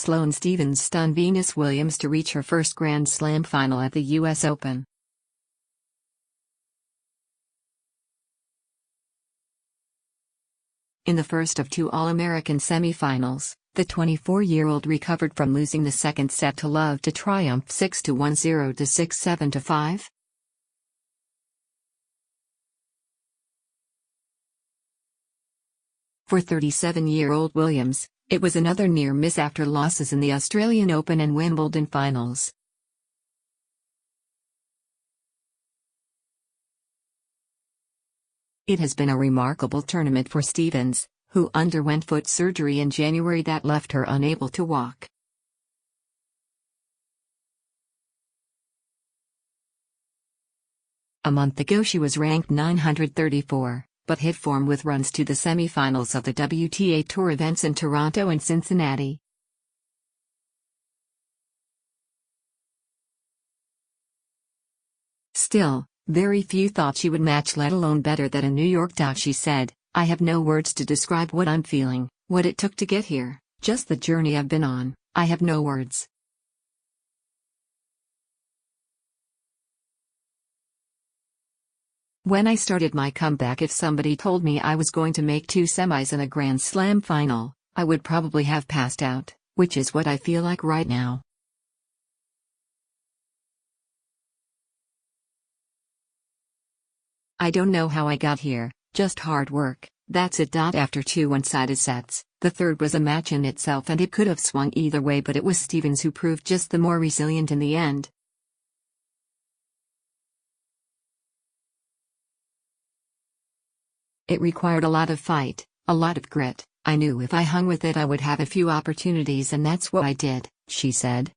Sloane Stephens stunned Venus Williams to reach her first Grand Slam final at the US Open. In the first of two All-American semifinals, the 24-year-old recovered from losing the second set to love to triumph 6-1, 0-6, 7-5. For 37-year-old Williams, it was another near miss after losses in the Australian Open and Wimbledon finals. It has been a remarkable tournament for Stephens, who underwent foot surgery in January that left her unable to walk. A month ago she was ranked 934, but hit form with runs to the semi-finals of the WTA Tour events in Toronto and Cincinnati. Still, very few thought she would match, let alone better than a New York.She said, "I have no words to describe what I'm feeling, what it took to get here, just the journey I've been on, I have no words." When I started my comeback, if somebody told me I was going to make two semis and a Grand Slam final, I would probably have passed out, which is what I feel like right now. I don't know how I got here, just hard work, that's it. After two one-sided sets, the third was a match in itself and it could have swung either way, but it was Stephens who proved just the more resilient in the end. It required a lot of fight, a lot of grit. I knew if I hung with it I would have a few opportunities, and that's what I did, she said.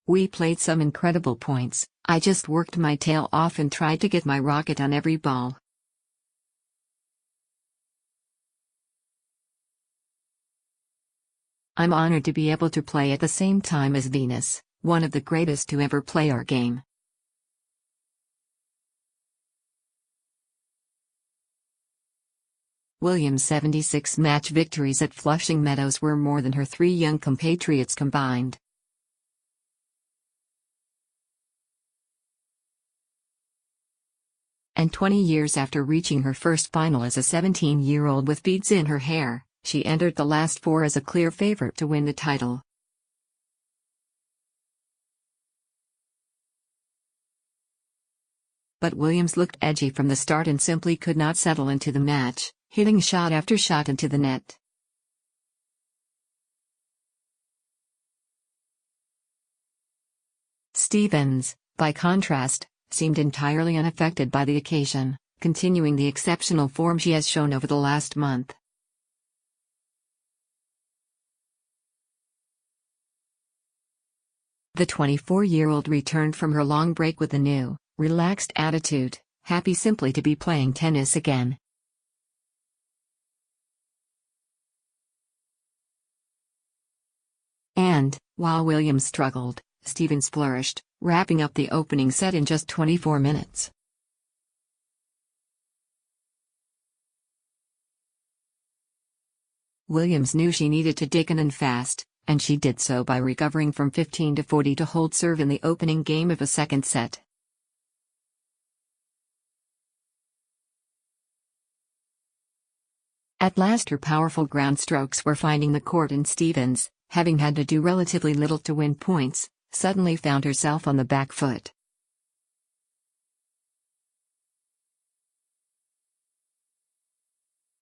We played some incredible points, I just worked my tail off and tried to get my rocket on every ball. I'm honored to be able to play at the same time as Venus, one of the greatest to ever play our game. Williams' 76 match victories at Flushing Meadows were more than her three young compatriots combined. And 20 years after reaching her first final as a 17-year-old with beads in her hair, she entered the last four as a clear favorite to win the title. But Williams looked edgy from the start and simply could not settle into the match, hitting shot after shot into the net. Stephens, by contrast, seemed entirely unaffected by the occasion, continuing the exceptional form she has shown over the last month. The 24-year-old returned from her long break with a new, relaxed attitude, happy simply to be playing tennis again. And, while Williams struggled, Stephens flourished, wrapping up the opening set in just 24 minutes. Williams knew she needed to dig in and fast, and she did so by recovering from 15-40 to hold serve in the opening game of a second set. At last her powerful ground strokes were finding the court, and Stephens, having had to do relatively little to win points, suddenly found herself on the back foot.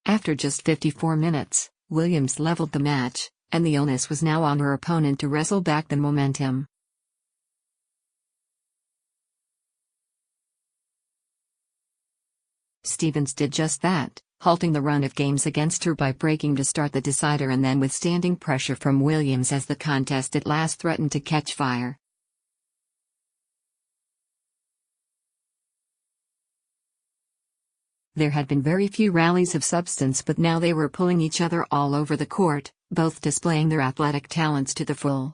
After just 54 minutes, Williams leveled the match, and the onus was now on her opponent to wrestle back the momentum. Stephens did just that, halting the run of games against her by breaking to start the decider and then withstanding pressure from Williams as the contest at last threatened to catch fire. There had been very few rallies of substance, but now they were pulling each other all over the court, both displaying their athletic talents to the full.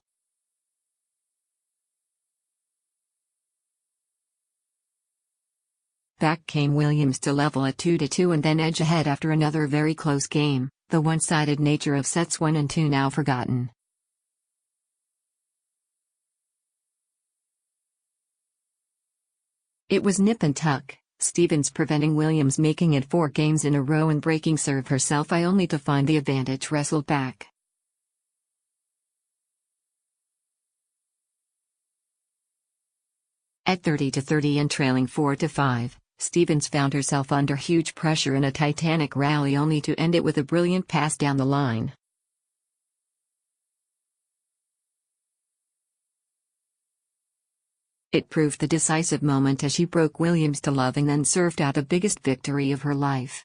Back came Williams to level at 2-2 and then edge ahead after another very close game, the one-sided nature of sets 1 and 2 now forgotten. It was nip and tuck, Stephens preventing Williams making it 4 games in a row and breaking serve herself only to find the advantage wrestled back. At 30-30 and trailing 4-5, Stephens found herself under huge pressure in a titanic rally only to end it with a brilliant pass down the line. It proved the decisive moment as she broke Williams to love and then served out the biggest victory of her life.